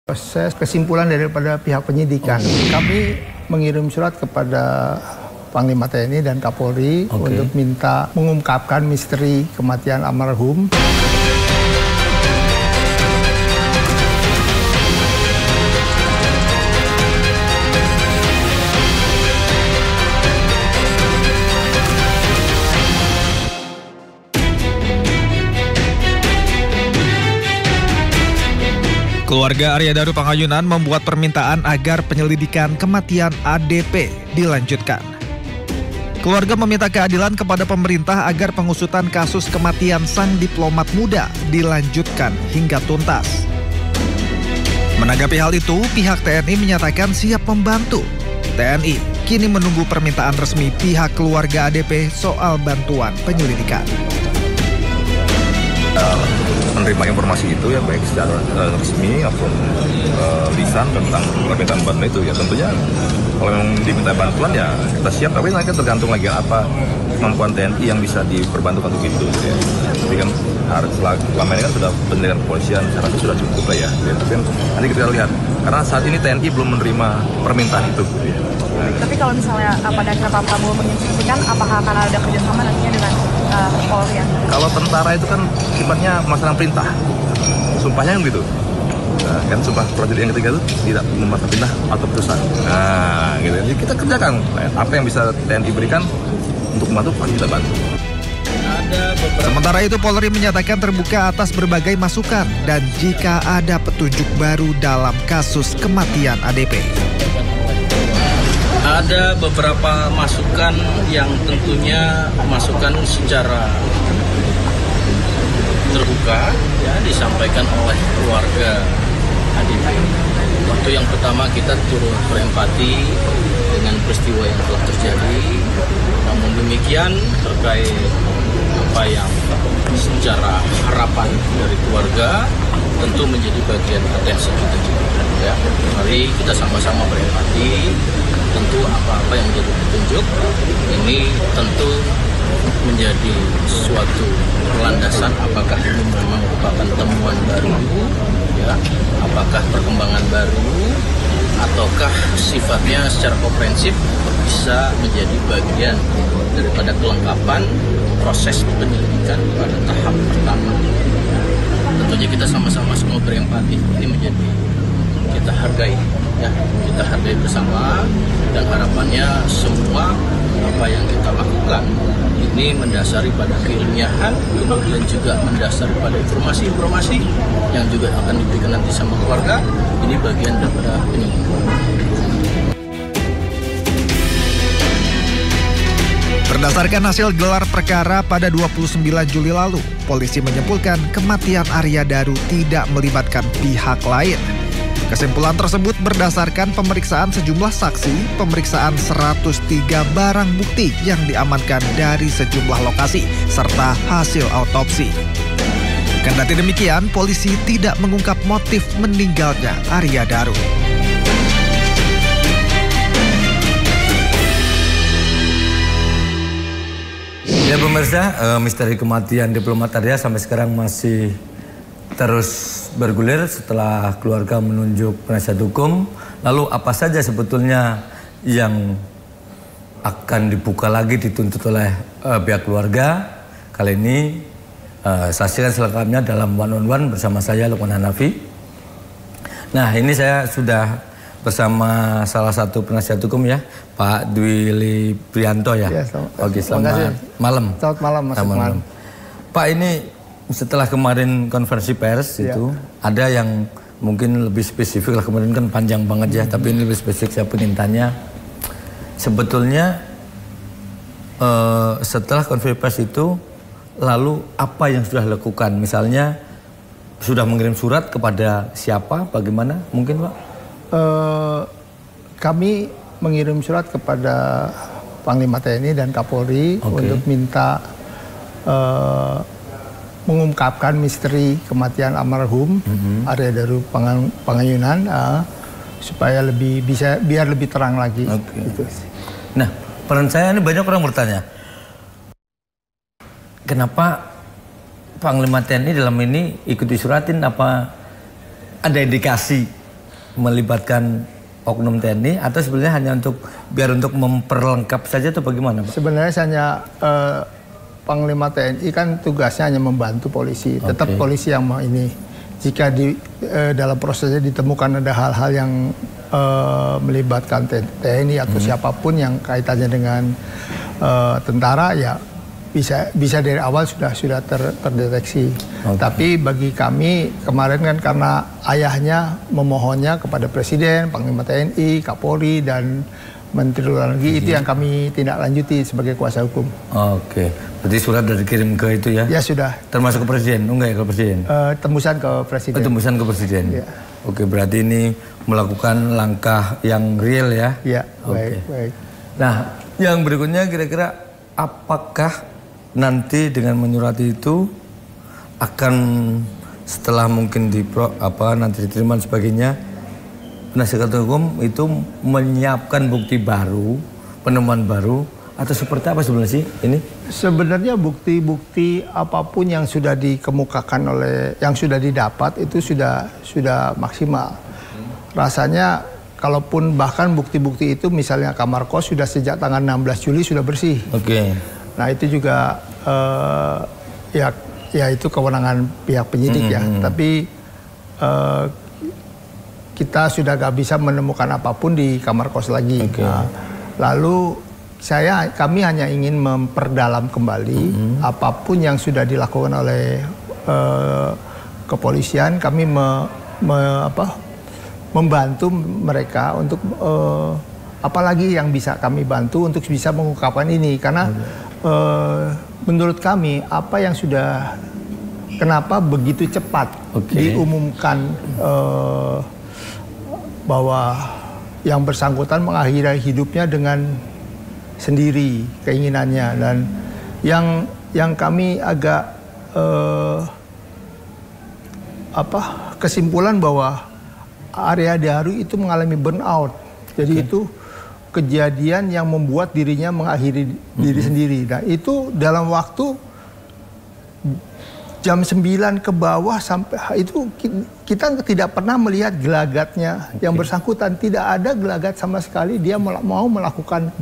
Proses kesimpulan daripada pihak penyidikan, kami mengirim surat kepada Panglima TNI dan Kapolri untuk minta mengungkapkan misteri kematian almarhum. Keluarga Arya Daru Pangayunan membuat permintaan agar penyelidikan kematian ADP dilanjutkan. Keluarga meminta keadilan kepada pemerintah agar pengusutan kasus kematian sang diplomat muda dilanjutkan hingga tuntas. Menanggapi hal itu, pihak TNI menyatakan siap membantu. TNI kini menunggu permintaan resmi pihak keluarga ADP soal bantuan penyelidikan. Menerima informasi itu ya baik secara resmi maupun lisan tentang permintaan bantuan itu ya tentunya kalau memang diminta bantuan ya kita siap, tapi nanti tergantung lagi apa kemampuan TNI yang bisa diperbantukan untuk itu ya. Tapi kan selama ini kan sudah pendidikan kepolisian saya rasa sudah cukup lah ya. Tapi nanti kita lihat karena saat ini TNI belum menerima permintaan itu ya. Tapi kalau misalnya pada akhirnya Pak Prabowo menginstruksikan, apakah akan ada kerjasama nantinya dengan Polri? Kalau tentara itu kan sifatnya masalah perintah, sumpahnya yang gitu. Nah, kan sumpah prajurit yang ketiga itu tidak memasang perintah atau putusan. Nah, gitu. Jadi kita kerjakan apa yang bisa TNI berikan untuk membantu, pasti kita bantu. Sementara itu Polri menyatakan terbuka atas berbagai masukan dan jika ada petunjuk baru dalam kasus kematian ADP. Ada beberapa masukan yang tentunya masukan secara terbuka ya disampaikan oleh keluarga ADP. Waktu yang pertama kita turut berempati dengan peristiwa yang telah terjadi. Namun demikian terkait apa yang secara harapan dari keluarga tentu menjadi bagian atensi kita juga. Ya, mari kita sama-sama berempati. Tentu apa-apa yang menjadi petunjuk ini tentu menjadi suatu landasan apakah ini memang merupakan temuan baru, ya, apakah perkembangan baru, ataukah sifatnya secara komprehensif bisa menjadi bagian daripada kelengkapan proses penyelidikan pada tahap pertama. Tentunya kita sama-sama semua berempati, ini menjadi kita hargai, ya, kita hargai bersama dan harapannya semua apa yang kita lakukan ini mendasari pada keilmiahan, kemudian juga mendasari pada informasi-informasi yang juga akan diberikan nanti sama keluarga. Ini bagian daripada penyelidikan. Berdasarkan hasil gelar perkara pada 29 Juli lalu, polisi menyimpulkan kematian Arya Daru tidak melibatkan pihak lain. Kesimpulan tersebut berdasarkan pemeriksaan sejumlah saksi, pemeriksaan 103 barang bukti yang diamankan dari sejumlah lokasi, serta hasil autopsi. Kendati demikian, polisi tidak mengungkap motif meninggalnya Arya Daru. Ya pemirsa, misteri kematian diplomat Arya sampai sekarang masih terus bergulir setelah keluarga menunjuk penasihat hukum. Lalu apa saja sebetulnya yang akan dibuka lagi dituntut oleh pihak keluarga? Kali ini saksikan selengkapnya dalam One on One bersama saya Lukman Hanafi. Nah ini saya sudah bersama salah satu penasihat hukum ya, Pak Dwi Librianto ya. Oke, selamat malam. Selamat malam Mas Lukman. Pak, ini setelah kemarin konferensi pers itu ada yang mungkin lebih spesifik lah, kemarin kan panjang banget ya, tapi ini lebih spesifik. Saya ingin tanya sebetulnya setelah konferensi pers itu lalu apa yang sudah dilakukan, misalnya sudah mengirim surat kepada siapa, bagaimana mungkin Pak? Kami mengirim surat kepada Panglima TNI dan Kapolri untuk minta mengungkapkan misteri kematian almarhum Arya Daru Pangayunan supaya biar lebih terang lagi. Gitu. Nah, peran saya ini banyak orang bertanya, kenapa Panglima TNI dalam ini ikut disuratin, apa ada indikasi melibatkan oknum TNI atau sebenarnya hanya untuk memperlengkap saja atau bagaimana, Pak? Sebenarnya hanya Panglima TNI kan tugasnya hanya membantu polisi. Tetap polisi yang mau ini. Jika dalam prosesnya ditemukan ada hal-hal yang melibatkan TNI atau siapapun yang kaitannya dengan tentara, ya bisa dari awal sudah terdeteksi. Tapi bagi kami kemarin kan karena ayahnya memohonnya kepada Presiden, Panglima TNI, Kapolri dan Menteri Luar Negeri, itu yang kami tindak lanjuti sebagai kuasa hukum. Berarti surat sudah dikirim ke itu ya? Ya sudah. Termasuk ke Presiden? Enggak ya ke Presiden? Tembusan ke Presiden. Tembusan ke Presiden. Ya. Berarti ini melakukan langkah yang real ya? Iya, baik. Nah, yang berikutnya kira-kira apakah nanti dengan menyurati itu akan setelah mungkin nanti diterima dan sebagainya, penasihat hukum itu menyiapkan bukti baru, penemuan baru, atau seperti apa sebenarnya sih ini? Sebenarnya bukti-bukti apapun yang sudah dikemukakan yang sudah didapat itu sudah maksimal. Rasanya kalaupun bahkan bukti-bukti itu misalnya kamar kos sudah sejak tanggal 16 Juli sudah bersih. Nah itu juga ya itu kewenangan pihak penyidik ya. Tapi kita sudah gak bisa menemukan apapun di kamar kos lagi. Nah, lalu kami hanya ingin memperdalam kembali apapun yang sudah dilakukan oleh kepolisian. Kami membantu mereka untuk apalagi yang bisa kami bantu untuk bisa mengungkapkan ini, karena menurut kami apa yang kenapa begitu cepat diumumkan bahwa yang bersangkutan mengakhiri hidupnya dengan sendiri keinginannya, dan yang kami agak kesimpulan bahwa Arya Daru itu mengalami burnout. Jadi itu kejadian yang membuat dirinya mengakhiri diri sendiri. Nah itu dalam waktu jam 9 ke bawah sampai itu kita tidak pernah melihat gelagatnya yang bersangkutan. Tidak ada gelagat sama sekali dia mau melakukan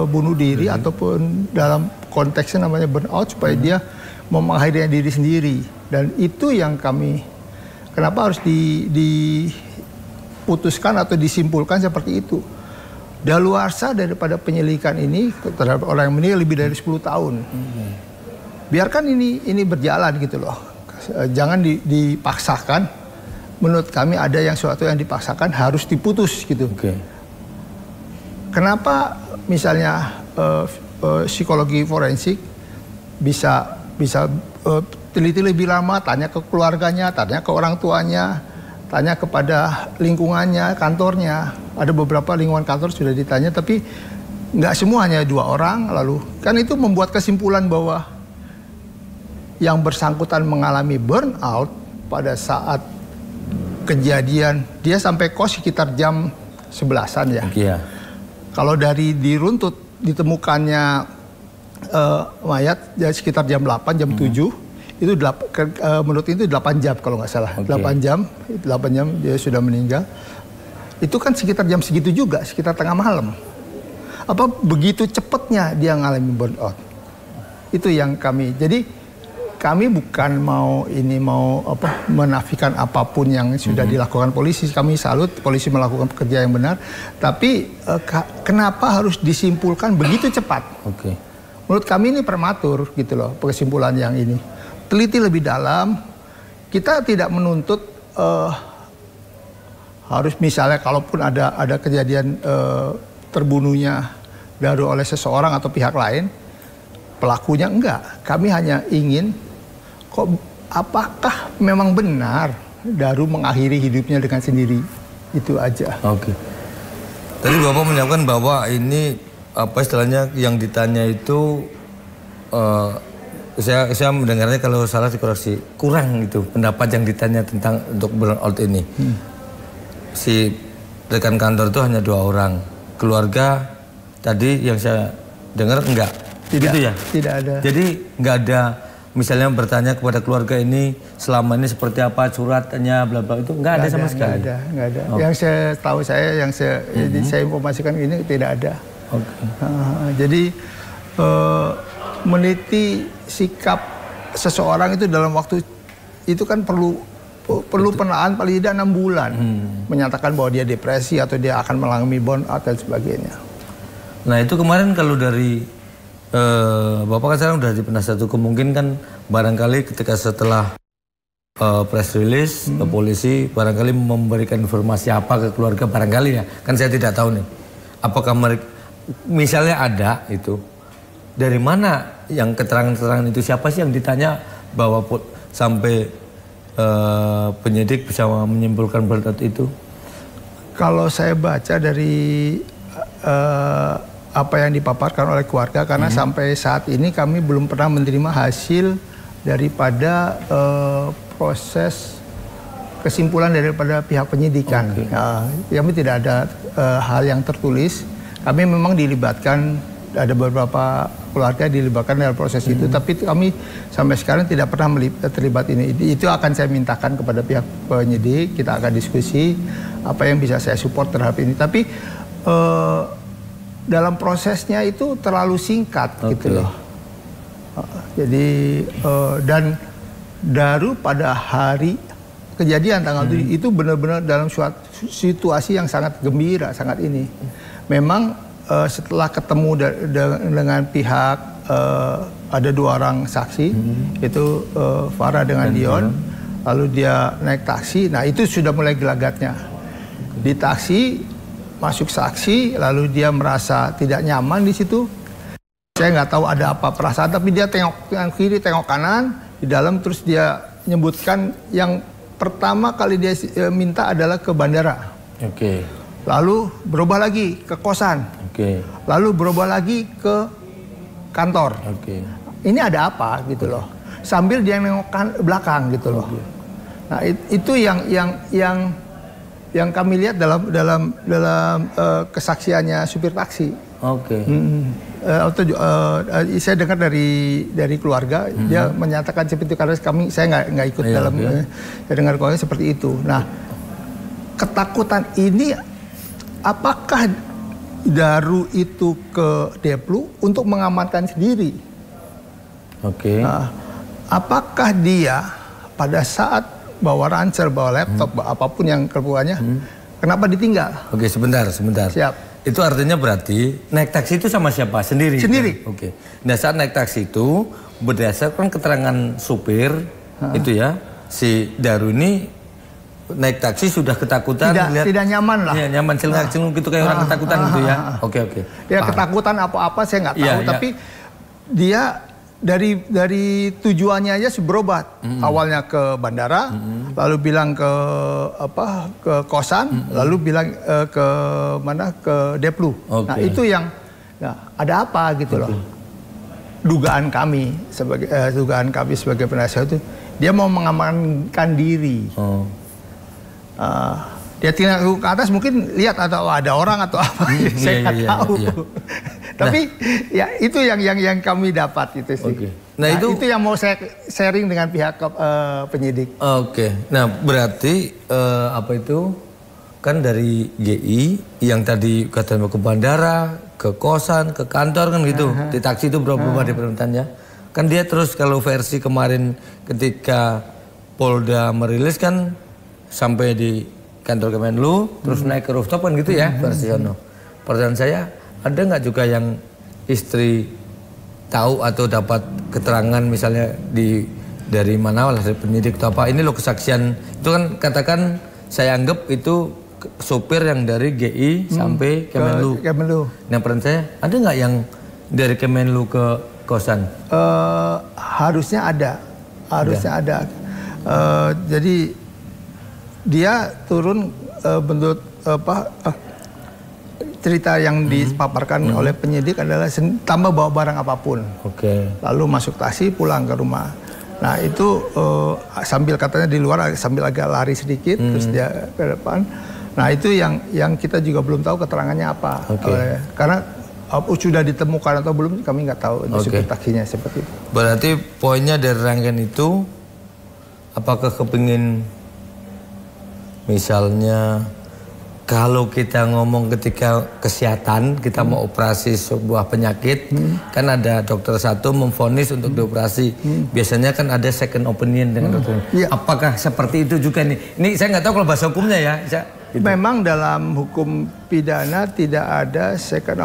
bunuh diri ataupun dalam konteksnya namanya burnout supaya dia mau mengakhiri diri sendiri. Dan itu yang kenapa harus diputuskan atau disimpulkan seperti itu. Daluarsa daripada penyelidikan ini terhadap orang yang meninggal lebih dari 10 tahun. Biarkan ini berjalan gitu loh. Jangan dipaksakan. Menurut kami ada sesuatu yang dipaksakan harus diputus gitu. Kenapa misalnya psikologi forensik bisa teliti lebih lama, tanya ke keluarganya, tanya ke orang tuanya, tanya kepada lingkungannya, kantornya. Ada beberapa lingkungan kantor sudah ditanya, tapi nggak semua, hanya 2 orang. Lalu kan itu membuat kesimpulan bahwa yang bersangkutan mengalami burnout pada saat kejadian, dia sampai kos sekitar jam 11-an ya. Kalau dari diruntut ditemukannya mayat ya sekitar jam 8, jam 7, itu menurut itu 8 jam kalau nggak salah. 8 jam dia sudah meninggal. Itu kan sekitar jam segitu juga, sekitar tengah malam. Apa begitu cepatnya dia mengalami burnout? Itu yang kami bukan mau menafikan apapun yang sudah dilakukan polisi. Kami salut polisi melakukan pekerjaan yang benar. Tapi kenapa harus disimpulkan begitu cepat? Menurut kami ini prematur gitu loh, kesimpulan yang ini. Teliti lebih dalam. Kita tidak menuntut harus misalnya kalaupun ada kejadian terbunuhnya Daru oleh seseorang atau pihak lain, pelakunya enggak. Kami hanya ingin apakah memang benar Daru mengakhiri hidupnya dengan sendiri? Itu aja. Tadi Bapak menyampaikan bahwa ini istilahnya yang ditanya itu saya mendengarnya kalau salah dikoreksi, kurang itu pendapat yang ditanya tentang untuk burnout ini. Si rekan kantor itu hanya 2 orang. Keluarga tadi yang saya dengar enggak. Tidak, gitu ya? Tidak ada. Jadi nggak ada misalnya bertanya kepada keluarga ini selama ini seperti apa suratnya bla bla itu nggak ada sama sekali. Nggak ada. Yang saya tahu yang saya informasikan ini tidak ada. Jadi meneliti sikap seseorang itu dalam waktu itu kan perlu penelaahan paling tidak 6 bulan menyatakan bahwa dia depresi atau dia akan mengalami burnout dan sebagainya. Nah itu kemarin kalau dari Bapak kan sekarang udah di penasihat hukum, mungkin kan barangkali ketika setelah press release ke polisi barangkali memberikan informasi apa ke keluarga barangkali ya, kan saya tidak tahu nih apakah mereka misalnya ada itu dari mana yang keterangan-keterangan itu, siapa sih yang ditanya bahwa sampai penyidik bisa menyimpulkan burnout itu? Kalau saya baca dari apa yang dipaparkan oleh keluarga, karena sampai saat ini kami belum pernah menerima hasil daripada proses kesimpulan daripada pihak penyidikan. Kami tidak ada hal yang tertulis. Kami memang dilibatkan, ada beberapa keluarga dilibatkan dalam proses itu, tapi kami sampai sekarang tidak pernah terlibat ini. Itu akan saya mintakan kepada pihak penyidik, kita akan diskusi apa yang bisa saya support terhadap ini. Tapi dalam prosesnya itu terlalu singkat gitu loh. Jadi dan baru pada hari kejadian tanggal 7 itu benar-benar dalam suatu situasi yang sangat gembira, sangat ini. Memang setelah ketemu dengan pihak ada 2 orang saksi, itu Farah dengan Dion, lalu dia naik taksi. Nah itu sudah mulai gelagatnya. Di taksi masuk saksi, lalu dia merasa tidak nyaman di situ. Saya nggak tahu ada apa perasaan, tapi dia tengok kiri, tengok kanan di dalam, terus dia menyebutkan yang pertama kali dia minta adalah ke bandara. Lalu berubah lagi ke kosan. Lalu berubah lagi ke kantor. Ini ada apa gitu loh. Sambil dia nengok belakang gitu loh. Nah itu yang kami lihat dalam kesaksiannya supir taksi. Saya dengar dari keluarga, dia menyatakan seperti itu, karena saya nggak ikut dalam. Saya dengar keluarga seperti itu. Nah, ketakutan ini, apakah Daru itu ke Deplu untuk mengamankan sendiri? Nah, apakah dia pada saat bawa ransel, bawa laptop, apapun yang keperluannya, kenapa ditinggal? Sebentar. Siap. Itu artinya berarti naik taksi itu sama siapa? Sendiri? Sendiri. Nah saat naik taksi itu berdasarkan keterangan supir itu ya, si Daru ini naik taksi sudah ketakutan, tidak nyaman lah. Iya, nyaman, celung gitu kayak orang ketakutan gitu ya. Ya ketakutan apa-apa saya nggak tahu, tapi dia dari tujuannya aja berobat. Awalnya ke bandara, lalu bilang ke kosan, lalu bilang ke mana, ke Deplu. Nah itu yang ada apa gitu loh. Dugaan kami sebagai penasihat itu, dia mau mengamankan diri. Dia tinggal ke atas, mungkin lihat atau ada orang atau apa, saya nggak tahu. Tapi ya itu yang kami dapat itu sih. Nah itu yang mau saya sharing dengan pihak penyidik. Nah berarti apa itu kan dari GI yang tadi katanya ke bandara, ke kosan, ke kantor kan gitu. Di taksi itu berapa di permintaannya? Kan dia terus kalau versi kemarin ketika Polda merilis kan sampai di kantor Kemenlu, terus naik ke rooftop kan gitu ya versi sono. Pertanyaan saya, ada nggak juga yang istri tahu atau dapat keterangan misalnya dari mana lah, dari penyidik atau apa, ini loh kesaksian itu kan, katakan saya anggap itu sopir yang dari GI sampai Kemenlu. Nah pertanyaan saya, ada nggak yang dari Kemenlu ke kosan? Harusnya ada. Jadi dia turun bentuk cerita yang dipaparkan oleh penyidik adalah tambah bawa barang apapun. Lalu masuk taksi pulang ke rumah. Nah itu sambil katanya di luar sambil agak lari sedikit, terus dia ke depan. Nah itu yang kita juga belum tahu keterangannya apa. Karena sudah ditemukan atau belum kami nggak tahu substaksinya seperti itu. Berarti poinnya dari rangkaian itu, apakah kepingin misalnya kalau kita ngomong ketika kesehatan, kita mau operasi sebuah penyakit, kan ada dokter satu memvonis untuk dioperasi. Biasanya kan ada second opinion dengan dokter. Apakah seperti itu juga nih? Ini saya nggak tahu kalau bahasa hukumnya ya. Gitu. Memang dalam hukum pidana tidak ada second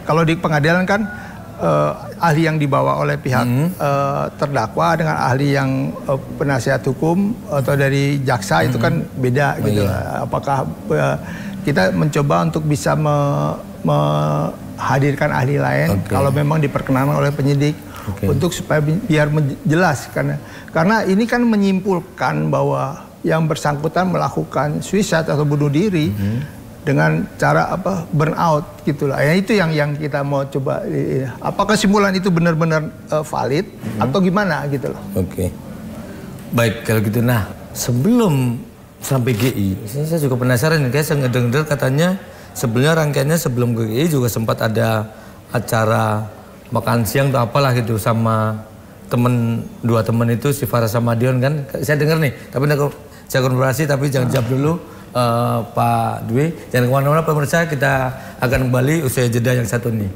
kalau di pengadilan kan ahli yang dibawa oleh pihak terdakwa dengan ahli yang penasihat hukum atau dari jaksa itu kan beda gitu. Apakah kita mencoba untuk bisa menghadirkan ahli lain kalau memang diperkenankan oleh penyidik untuk supaya biar jelas karena ini kan menyimpulkan bahwa yang bersangkutan melakukan suicide atau bunuh diri dengan cara burnout gitulah. Ya itu yang kita mau coba. Apakah kesimpulan itu benar-benar valid atau gimana gitu loh. Baik kalau gitu. Nah sebelum sampai GI, saya juga penasaran nih, saya ngedenger katanya sebenarnya rangkaiannya sebelum GI juga sempat ada acara makan siang atau apalah gitu sama dua temen itu si Farah sama Dion kan. Saya dengar nih, tapi saya konfirmasi tapi jangan jawab dulu. Pak Dwi, jangan kemana-mana pemirsa, kita akan kembali usai jeda yang satu ini.